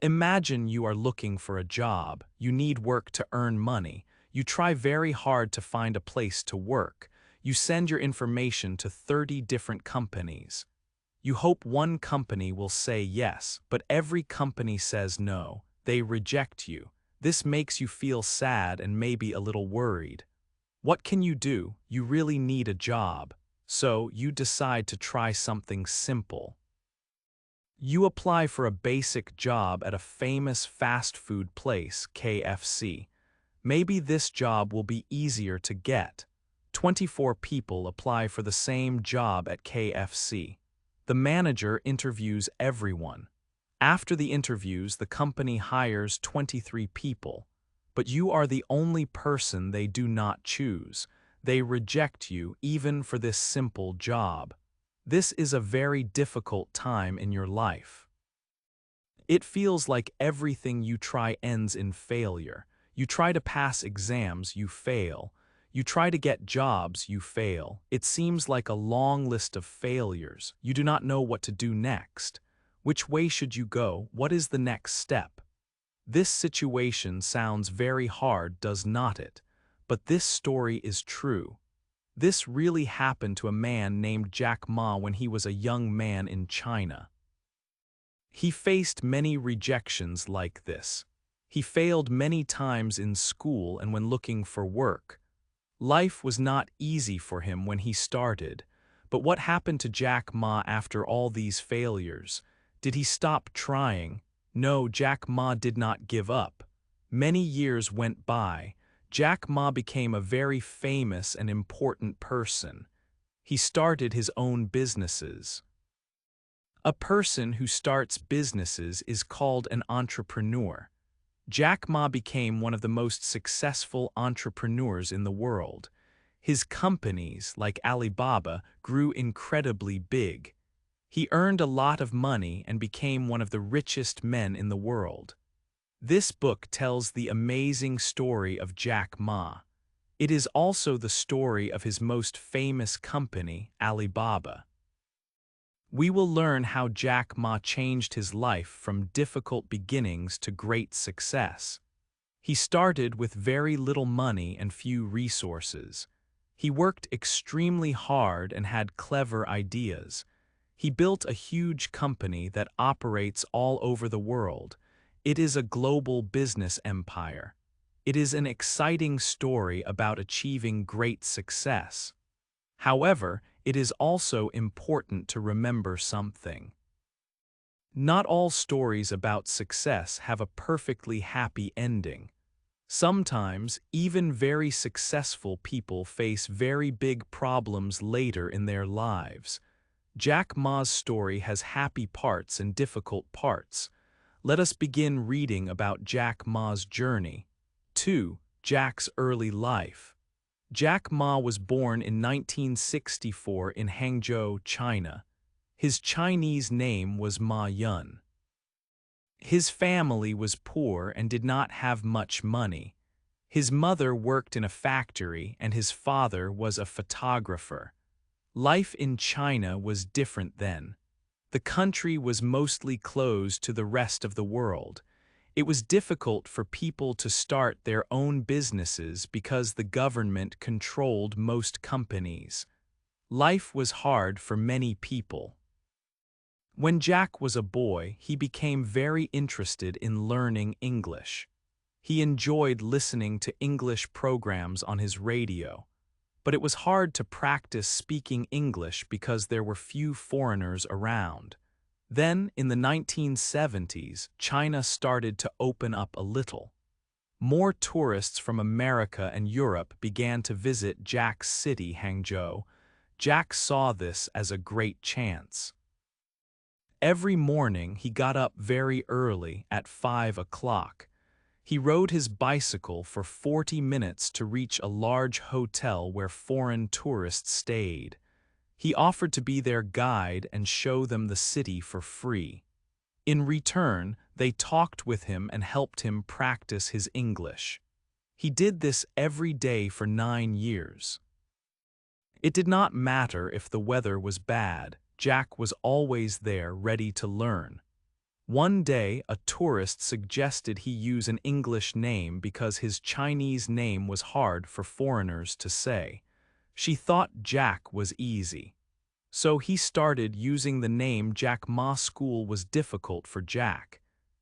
Imagine you are looking for a job, you need work to earn money, you try very hard to find a place to work, you send your information to 30 different companies. You hope one company will say yes, but every company says no, they reject you. This makes you feel sad and maybe a little worried. What can you do? You really need a job. So you decide to try something simple. You apply for a basic job at a famous fast food place, KFC. Maybe this job will be easier to get. 24 people apply for the same job at KFC. The manager interviews everyone. After the interviews, the company hires 23 people. But you are the only person they do not choose. They reject you even for this simple job. This is a very difficult time in your life. It feels like everything you try ends in failure. You try to pass exams, you fail. You try to get jobs, you fail. It seems like a long list of failures. You do not know what to do next. Which way should you go? What is the next step? This situation sounds very hard, does not it? But this story is true. This really happened to a man named Jack Ma when he was a young man in China. He faced many rejections like this. He failed many times in school and when looking for work. Life was not easy for him when he started. But what happened to Jack Ma after all these failures? Did he stop trying? No, Jack Ma did not give up. Many years went by. Jack Ma became a very famous and important person. He started his own businesses. A person who starts businesses is called an entrepreneur. Jack Ma became one of the most successful entrepreneurs in the world. His companies, like Alibaba, grew incredibly big. He earned a lot of money and became one of the richest men in the world. This book tells the amazing story of Jack Ma. It is also the story of his most famous company, Alibaba. We will learn how Jack Ma changed his life from difficult beginnings to great success. He started with very little money and few resources. He worked extremely hard and had clever ideas. He built a huge company that operates all over the world. It is a global business empire. It is an exciting story about achieving great success. However, it is also important to remember something. Not all stories about success have a perfectly happy ending. Sometimes, even very successful people face very big problems later in their lives. Jack Ma's story has happy parts and difficult parts. Let us begin reading about Jack Ma's journey. 2. Jack's early life. Jack Ma was born in 1964 in Hangzhou, China. His Chinese name was Ma Yun. His family was poor and did not have much money. His mother worked in a factory and his father was a photographer. Life in China was different then. The country was mostly closed to the rest of the world. It was difficult for people to start their own businesses because the government controlled most companies. Life was hard for many people. When Jack was a boy, he became very interested in learning English. He enjoyed listening to English programs on his radio. But it was hard to practice speaking English because there were few foreigners around. Then, in the 1970s, China started to open up a little. More tourists from America and Europe began to visit Jack's city, Hangzhou. Jack saw this as a great chance. Every morning he got up very early at 5 o'clock. He rode his bicycle for 40 minutes to reach a large hotel where foreign tourists stayed. He offered to be their guide and show them the city for free. In return, they talked with him and helped him practice his English. He did this every day for 9 years. It did not matter if the weather was bad, Jack was always there ready to learn. One day, a tourist suggested he use an English name because his Chinese name was hard for foreigners to say. She thought Jack was easy. So he started using the name Jack Ma. School was difficult for Jack.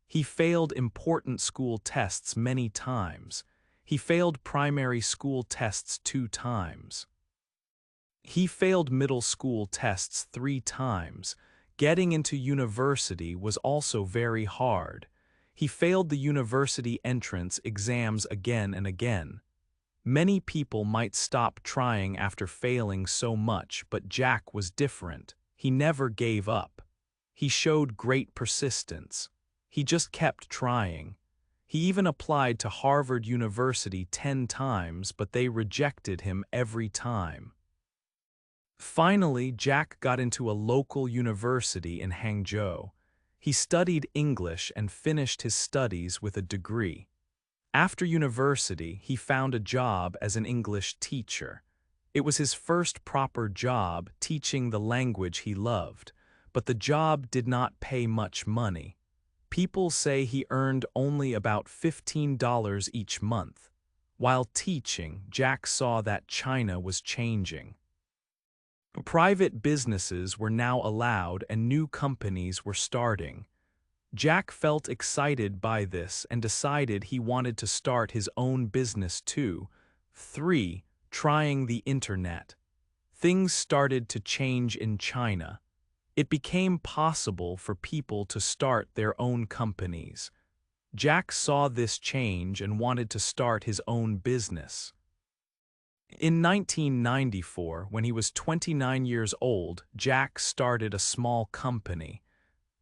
He failed important school tests many times. He failed primary school tests 2 times. He failed middle school tests 3 times. Getting into university was also very hard. He failed the university entrance exams again and again. Many people might stop trying after failing so much, but Jack was different. He never gave up. He showed great persistence. He just kept trying. He even applied to Harvard University 10 times, but they rejected him every time. Finally, Jack got into a local university in Hangzhou. He studied English and finished his studies with a degree. After university, he found a job as an English teacher. It was his first proper job teaching the language he loved, but the job did not pay much money. People say he earned only about $15 each month. While teaching, Jack saw that China was changing. Private businesses were now allowed and new companies were starting. Jack felt excited by this and decided he wanted to start his own business too. 3. Trying the internet. Things started to change in China. It became possible for people to start their own companies. Jack saw this change and wanted to start his own business. In 1994, when he was 29 years old, Jack started a small company.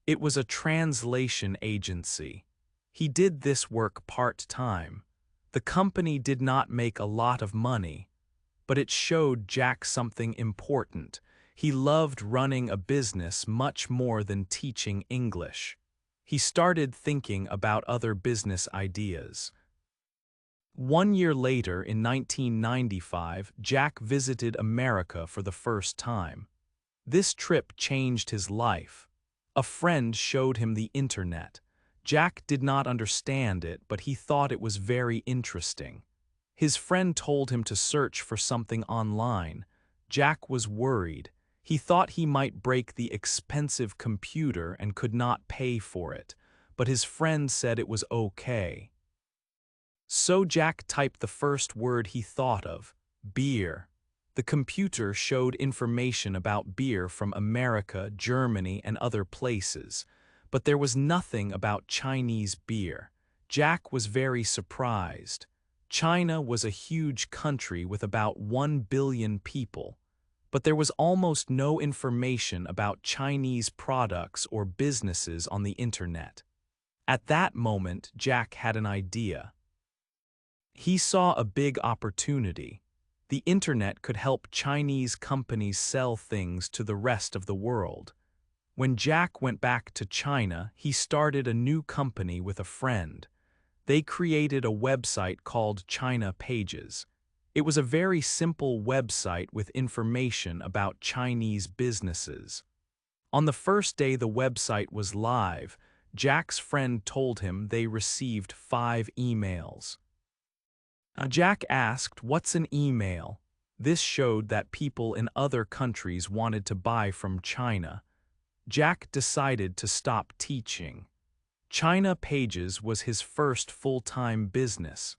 It was a translation agency. He did this work part-time. The company did not make a lot of money, but it showed Jack something important. He loved running a business much more than teaching English. He started thinking about other business ideas. 1 year later, in 1995, Jack visited America for the first time. This trip changed his life. A friend showed him the internet. Jack did not understand it, but he thought it was very interesting. His friend told him to search for something online. Jack was worried. He thought he might break the expensive computer and could not pay for it, but his friend said it was okay. So Jack typed the first word he thought of, beer. The computer showed information about beer from America, Germany, and other places, but there was nothing about Chinese beer. Jack was very surprised. China was a huge country with about 1 billion people, but there was almost no information about Chinese products or businesses on the internet. At that moment, Jack had an idea. He saw a big opportunity. The internet could help Chinese companies sell things to the rest of the world. When Jack went back to China, he started a new company with a friend. They created a website called China Pages. It was a very simple website with information about Chinese businesses. On the first day the website was live, Jack's friend told him they received 5 emails. Jack asked, "What's an email?" This showed that people in other countries wanted to buy from China. Jack decided to stop teaching. China Pages was his first full-time business.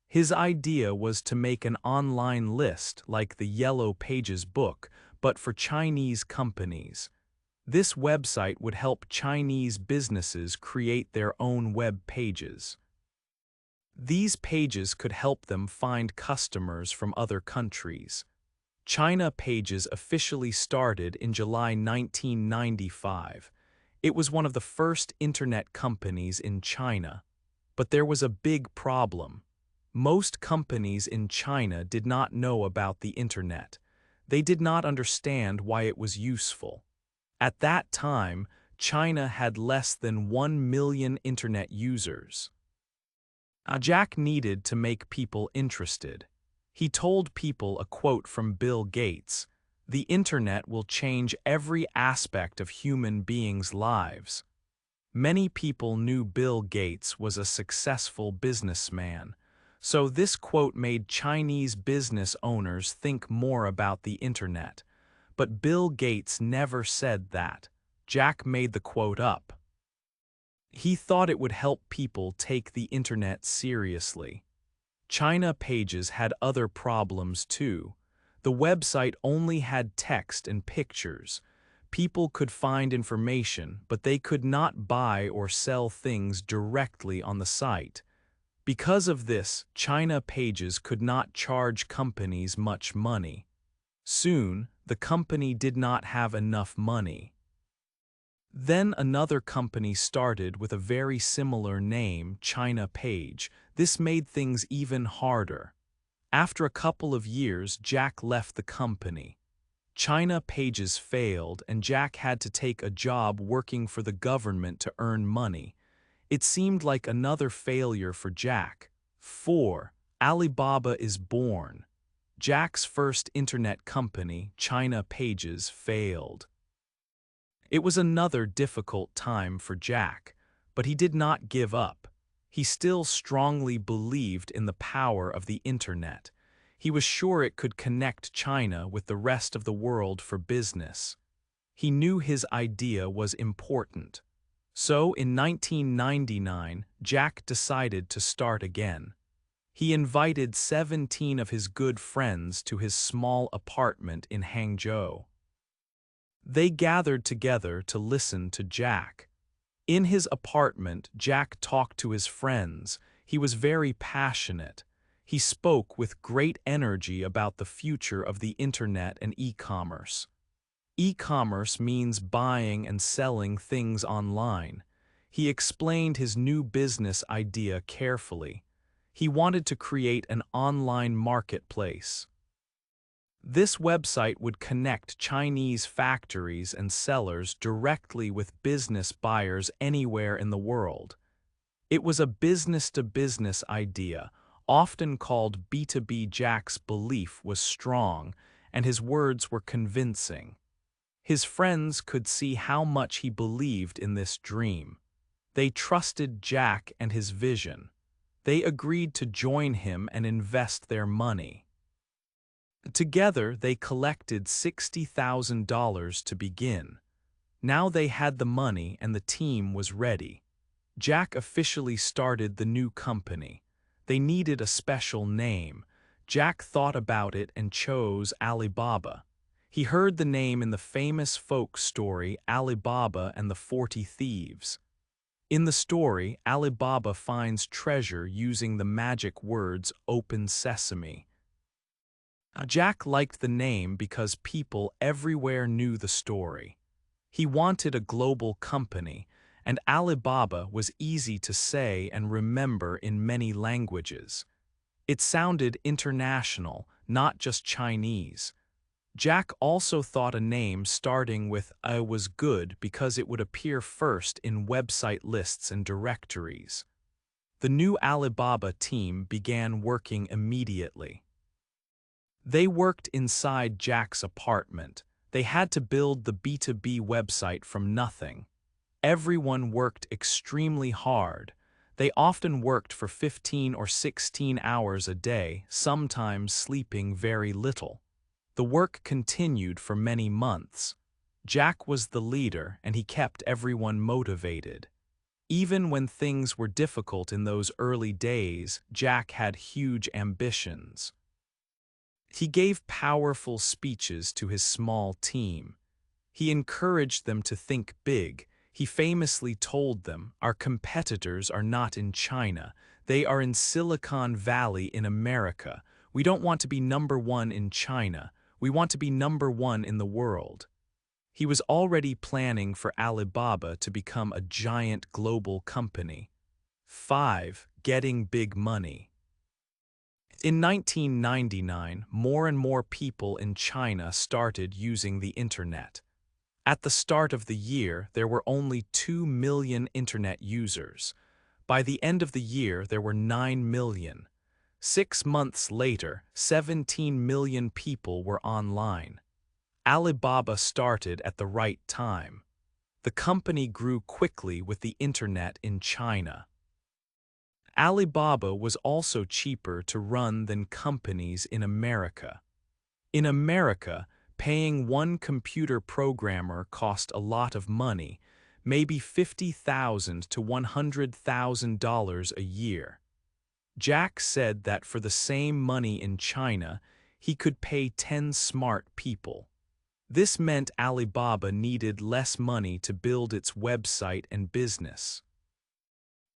His idea was to make an online list like the Yellow Pages book, but for Chinese companies. This website would help Chinese businesses create their own web pages. These pages could help them find customers from other countries. China Pages officially started in July 1995. It was one of the first internet companies in China. But there was a big problem. Most companies in China did not know about the internet. They did not understand why it was useful. At that time, China had less than 1 million internet users. Jack needed to make people interested. He told people a quote from Bill Gates, "The internet will change every aspect of human beings' lives." Many people knew Bill Gates was a successful businessman, so this quote made Chinese business owners think more about the internet. But Bill Gates never said that. Jack made the quote up. He thought it would help people take the internet seriously. China Pages had other problems too. The website only had text and pictures. People could find information, but they could not buy or sell things directly on the site. Because of this, China Pages could not charge companies much money. Soon, the company did not have enough money. Then another company started with a very similar name, China Page. This made things even harder. After a couple of years, Jack left the company. China Pages failed, and Jack had to take a job working for the government to earn money. It seemed like another failure for Jack. 4. Alibaba is born. Jack's first internet company, China Pages, failed. It was another difficult time for Jack, but he did not give up. He still strongly believed in the power of the internet. He was sure it could connect China with the rest of the world for business. He knew his idea was important. So in 1999, Jack decided to start again. He invited 17 of his good friends to his small apartment in Hangzhou. They gathered together to listen to Jack. In his apartment, Jack talked to his friends. He was very passionate. He spoke with great energy about the future of the internet and e-commerce. E-commerce means buying and selling things online. He explained his new business idea carefully. He wanted to create an online marketplace. This website would connect Chinese factories and sellers directly with business buyers anywhere in the world. It was a business-to-business idea, often called B2B. Jack's belief was strong, and his words were convincing. His friends could see how much he believed in this dream. They trusted Jack and his vision. They agreed to join him and invest their money. Together, they collected $60,000 to begin. Now they had the money and the team was ready. Jack officially started the new company. They needed a special name. Jack thought about it and chose Alibaba. He heard the name in the famous folk story Alibaba and the 40 Thieves. In the story, Alibaba finds treasure using the magic words "Open Sesame." Jack liked the name because people everywhere knew the story. He wanted a global company, and Alibaba was easy to say and remember in many languages. It sounded international, not just Chinese. Jack also thought a name starting with "I" was good because it would appear first in website lists and directories. The new Alibaba team began working immediately. They worked inside Jack's apartment. They had to build the B2B website from nothing. Everyone worked extremely hard. They often worked for 15 or 16 hours a day, sometimes sleeping very little. The work continued for many months. Jack was the leader, and he kept everyone motivated. Even when things were difficult in those early days, Jack had huge ambitions. He gave powerful speeches to his small team. He encouraged them to think big. He famously told them, "Our competitors are not in China. They are in Silicon Valley in America. We don't want to be number one in China. We want to be number one in the world." He was already planning for Alibaba to become a giant global company. 5. Getting big money. In 1999, more and more people in China started using the internet. At the start of the year, there were only 2 million internet users. By the end of the year, there were 9 million. 6 months later, 17 million people were online. Alibaba started at the right time. The company grew quickly with the internet in China. Alibaba was also cheaper to run than companies in America. In America, paying one computer programmer cost a lot of money, maybe $50,000 to $100,000 a year. Jack said that for the same money in China, he could pay 10 smart people. This meant Alibaba needed less money to build its website and business.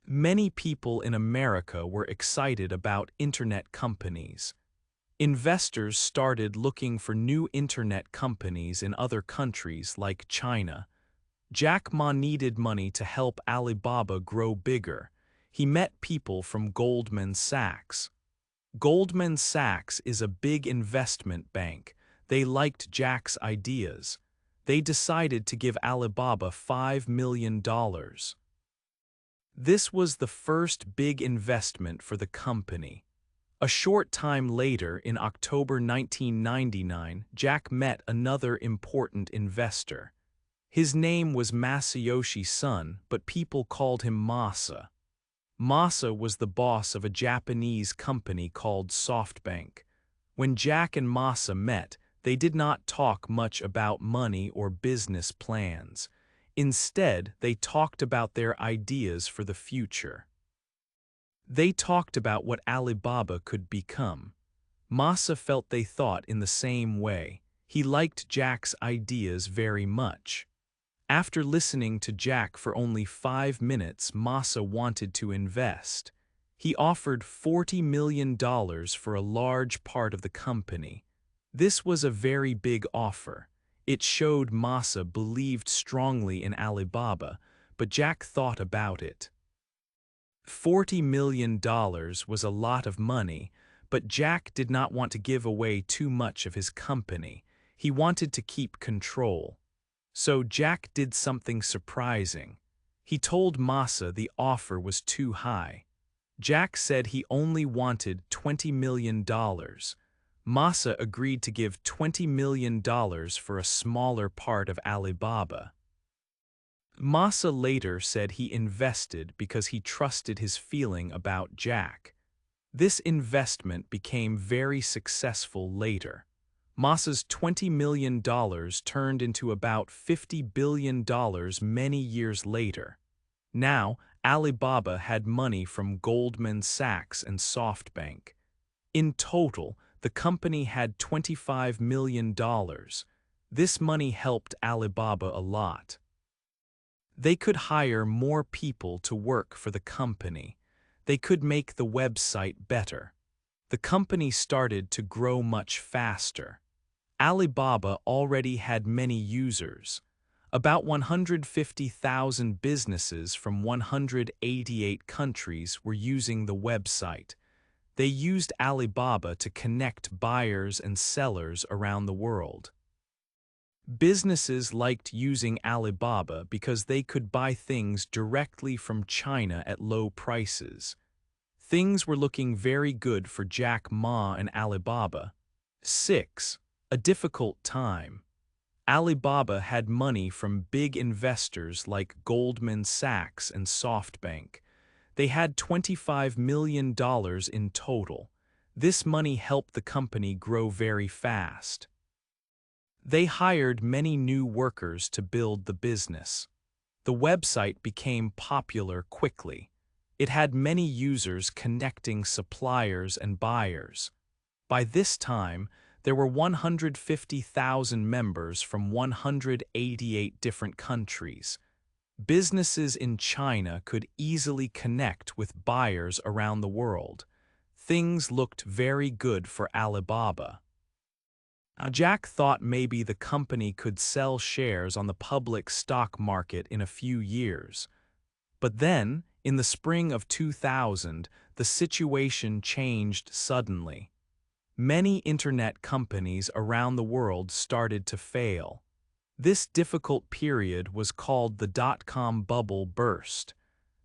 Many people in America were excited about internet companies. Investors started looking for new internet companies in other countries like China. Jack Ma needed money to help Alibaba grow bigger. He met people from Goldman Sachs. Goldman Sachs is a big investment bank. They liked Jack's ideas. They decided to give Alibaba $5 million. This was the first big investment for the company. A short time later, in October 1999, Jack met another important investor. His name was Masayoshi Son, but people called him Masa. Masa was the boss of a Japanese company called SoftBank. When Jack and Masa met, they did not talk much about money or business plans. Instead, they talked about their ideas for the future. They talked about what Alibaba could become. Masa felt they thought in the same way. He liked Jack's ideas very much. After listening to Jack for only 5 minutes, Masa wanted to invest. He offered $40 million for a large part of the company. This was a very big offer. It showed Masa believed strongly in Alibaba, but Jack thought about it. $40 million was a lot of money, but Jack did not want to give away too much of his company. He wanted to keep control. So Jack did something surprising. He told Masa the offer was too high. Jack said he only wanted $20 million. Masa agreed to give $20 million for a smaller part of Alibaba. Masa later said he invested because he trusted his feeling about Jack. This investment became very successful later. Masa's $20 million turned into about $50 billion many years later. Now, Alibaba had money from Goldman Sachs and SoftBank. In total, the company had $25 million. This money helped Alibaba a lot. They could hire more people to work for the company. They could make the website better. The company started to grow much faster. Alibaba already had many users. About 150,000 businesses from 188 countries were using the website. They used Alibaba to connect buyers and sellers around the world. Businesses liked using Alibaba because they could buy things directly from China at low prices. Things were looking very good for Jack Ma and Alibaba. 6. A difficult time. Alibaba had money from big investors like Goldman Sachs and SoftBank. They had $25 million in total. This money helped the company grow very fast. They hired many new workers to build the business. The website became popular quickly. It had many users connecting suppliers and buyers. By this time, there were 150,000 members from 188 different countries. Businesses in China could easily connect with buyers around the world. Things looked very good for Alibaba. Jack thought maybe the company could sell shares on the public stock market in a few years. But then, in the spring of 2000, the situation changed suddenly. Many internet companies around the world started to fail. This difficult period was called the dot-com bubble burst.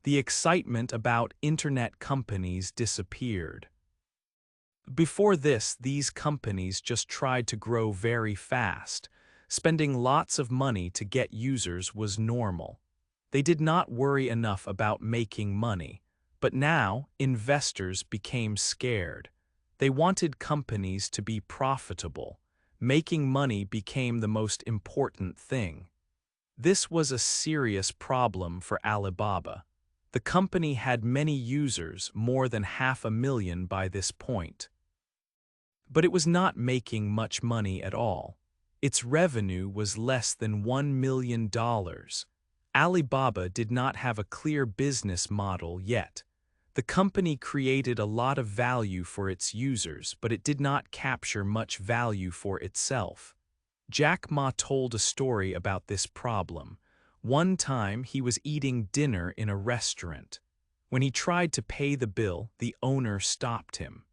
The excitement about internet companies disappeared. Before this, these companies just tried to grow very fast. Spending lots of money to get users was normal. They did not worry enough about making money. But now, investors became scared. They wanted companies to be profitable. Making money became the most important thing. This was a serious problem for Alibaba. The company had many users, more than 500,000 by this point. But it was not making much money at all. Its revenue was less than $1 million. Alibaba did not have a clear business model yet. The company created a lot of value for its users, but it did not capture much value for itself. Jack Ma told a story about this problem. One time he was eating dinner in a restaurant. When he tried to pay the bill, the owner stopped him.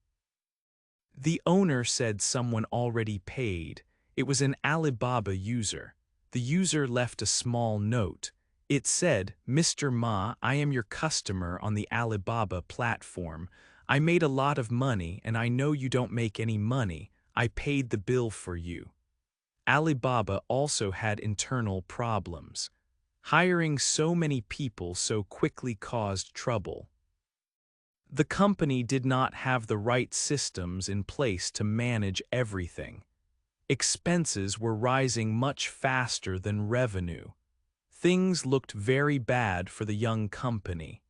The owner said someone already paid. It was an Alibaba user. The user left a small note. It said, "Mr. Ma, I am your customer on the Alibaba platform. I made a lot of money and I know you don't make any money. I paid the bill for you." Alibaba also had internal problems. Hiring so many people so quickly caused trouble. The company did not have the right systems in place to manage everything. Expenses were rising much faster than revenue. Things looked very bad for the young company.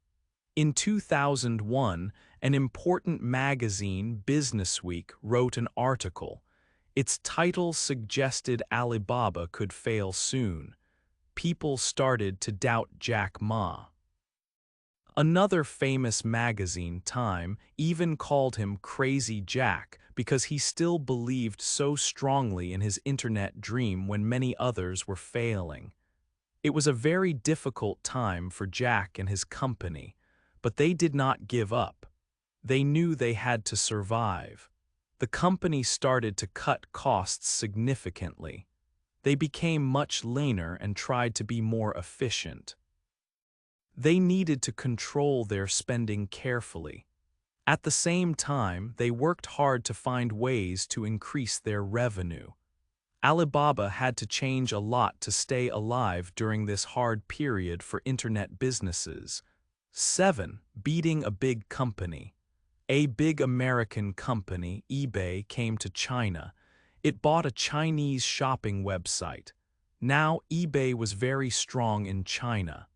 In 2001, an important magazine, Businessweek, wrote an article. Its title suggested Alibaba could fail soon. People started to doubt Jack Ma. Another famous magazine, Time, even called him Crazy Jack because he still believed so strongly in his internet dream when many others were failing. It was a very difficult time for Jack and his company, but they did not give up. They knew they had to survive. The company started to cut costs significantly. They became much leaner and tried to be more efficient. They needed to control their spending carefully. At the same time, they worked hard to find ways to increase their revenue. Alibaba had to change a lot to stay alive during this hard period for internet businesses. 7. Beating a big company. A big American company, eBay, came to China. It bought a Chinese shopping website. Now eBay was very strong in China.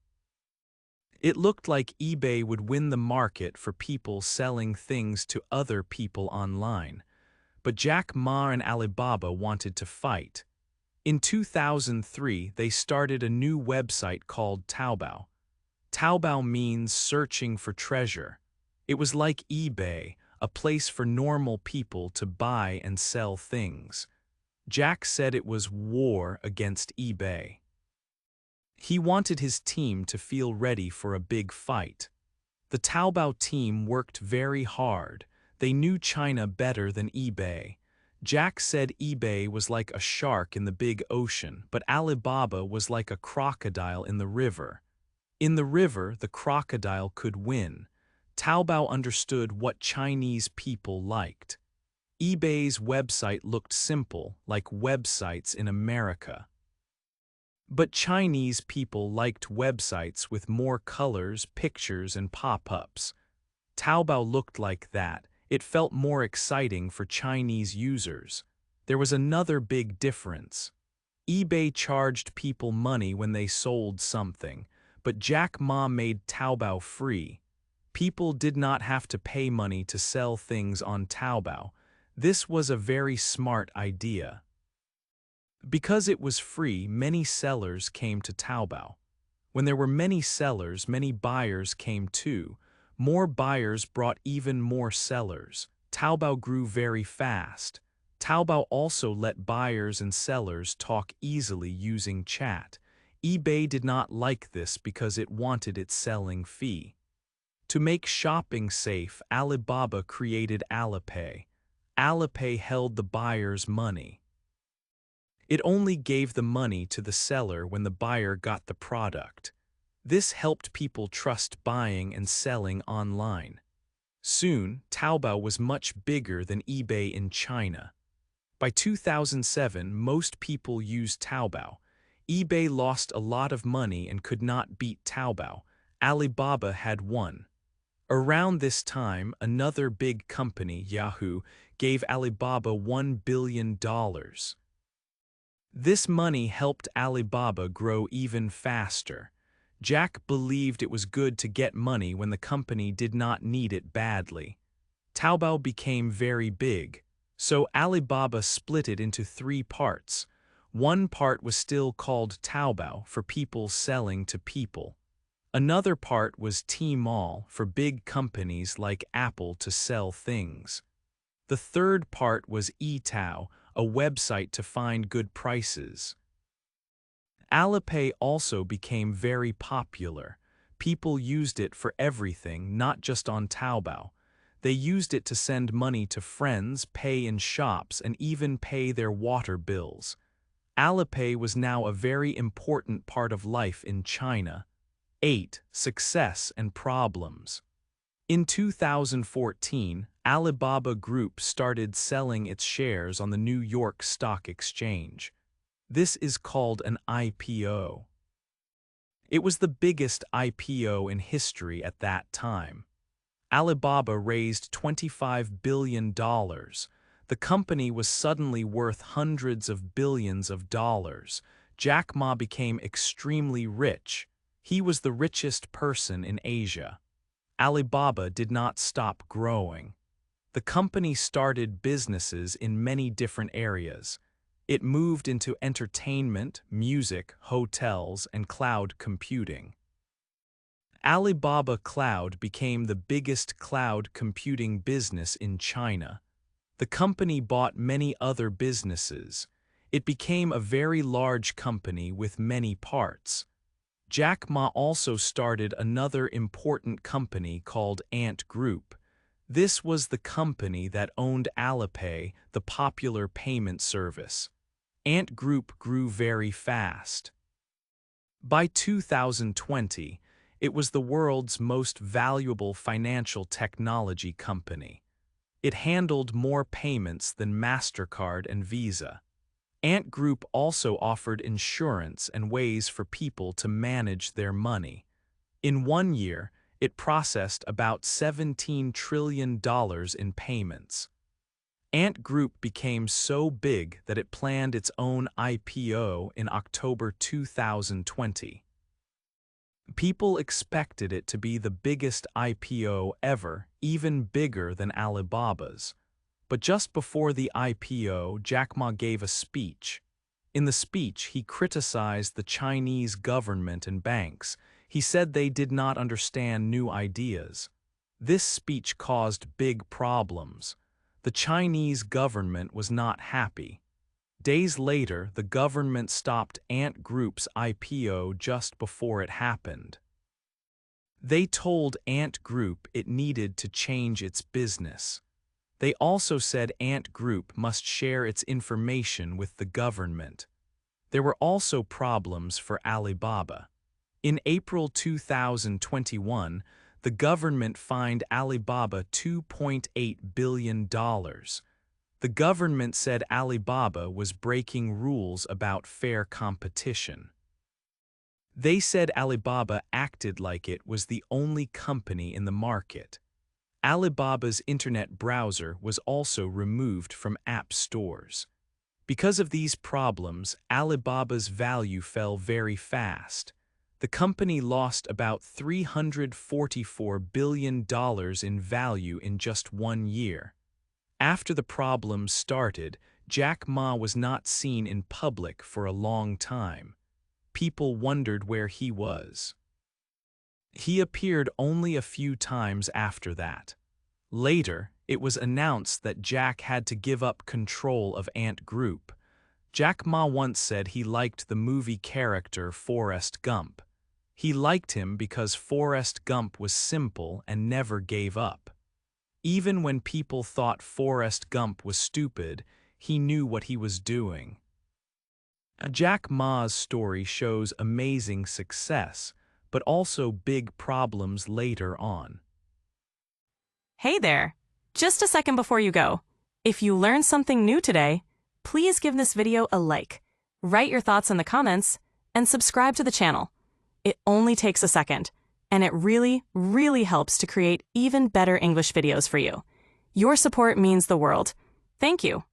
It looked like eBay would win the market for people selling things to other people online. But Jack Ma and Alibaba wanted to fight. In 2003, they started a new website called Taobao. Taobao means searching for treasure. It was like eBay, a place for normal people to buy and sell things. Jack said it was war against eBay. He wanted his team to feel ready for a big fight. The Taobao team worked very hard. They knew China better than eBay. Jack said eBay was like a shark in the big ocean, but Alibaba was like a crocodile in the river. In the river, the crocodile could win. Taobao understood what Chinese people liked. eBay's website looked simple, like websites in America. But Chinese people liked websites with more colors, pictures, and pop-ups. Taobao looked like that. It felt more exciting for Chinese users. There was another big difference. eBay charged people money when they sold something, but Jack Ma made Taobao free. People did not have to pay money to sell things on Taobao. This was a very smart idea. Because it was free, many sellers came to Taobao. When there were many sellers, many buyers came too. More buyers brought even more sellers. Taobao grew very fast. Taobao also let buyers and sellers talk easily using chat. eBay did not like this because it wanted its selling fee. To make shopping safe, Alibaba created Alipay. Alipay held the buyer's money. It only gave the money to the seller when the buyer got the product. This helped people trust buying and selling online. Soon, Taobao was much bigger than eBay in China. By 2007, most people used Taobao. eBay lost a lot of money and could not beat Taobao. Alibaba had won. Around this time, another big company, Yahoo, gave Alibaba $1 billion. This money helped Alibaba grow even faster. Jack believed it was good to get money when the company did not need it badly. Taobao became very big, so Alibaba split it into three parts. One part was still called Taobao for people selling to people. Another part was Tmall for big companies like Apple to sell things. The third part was eTao, a website to find good prices. Alipay also became very popular. People used it for everything, not just on Taobao. They used it to send money to friends, pay in shops, and even pay their water bills. Alipay was now a very important part of life in China. 8. Success and problems. In 2014, Alibaba Group started selling its shares on the New York Stock Exchange. This is called an IPO. It was the biggest IPO in history at that time. Alibaba raised $25 billion. The company was suddenly worth hundreds of billions of dollars. Jack Ma became extremely rich. He was the richest person in Asia. Alibaba did not stop growing. The company started businesses in many different areas. It moved into entertainment, music, hotels, and cloud computing. Alibaba Cloud became the biggest cloud computing business in China. The company bought many other businesses. It became a very large company with many parts. Jack Ma also started another important company called Ant Group. This was the company that owned Alipay, the popular payment service. Ant Group grew very fast. By 2020, it was the world's most valuable financial technology company. It handled more payments than MasterCard and Visa. Ant Group also offered insurance and ways for people to manage their money. In 1 year, it processed about $17 trillion in payments. Ant Group became so big that it planned its own IPO in October 2020. People expected it to be the biggest IPO ever, even bigger than Alibaba's. But just before the IPO, Jack Ma gave a speech. In the speech, he criticized the Chinese government and banks. He said they did not understand new ideas. This speech caused big problems. The Chinese government was not happy. Days later, the government stopped Ant Group's IPO just before it happened. They told Ant Group it needed to change its business. They also said Ant Group must share its information with the government. There were also problems for Alibaba. In April 2021, the government fined Alibaba $2.8 billion. The government said Alibaba was breaking rules about fair competition. They said Alibaba acted like it was the only company in the market. Alibaba's internet browser was also removed from app stores. Because of these problems, Alibaba's value fell very fast. The company lost about $344 billion in value in just 1 year. After the problems started, Jack Ma was not seen in public for a long time. People wondered where he was. He appeared only a few times after that. Later, it was announced that Jack had to give up control of Ant Group. Jack Ma once said he liked the movie character Forrest Gump. He liked him because Forrest Gump was simple and never gave up. Even when people thought Forrest Gump was stupid, he knew what he was doing. Jack Ma's story shows amazing success, but also big problems later on. Hey there! Just a second before you go. If you learned something new today, please give this video a like, write your thoughts in the comments, and subscribe to the channel. It only takes a second, and it really, really helps to create even better English videos for you. Your support means the world. Thank you.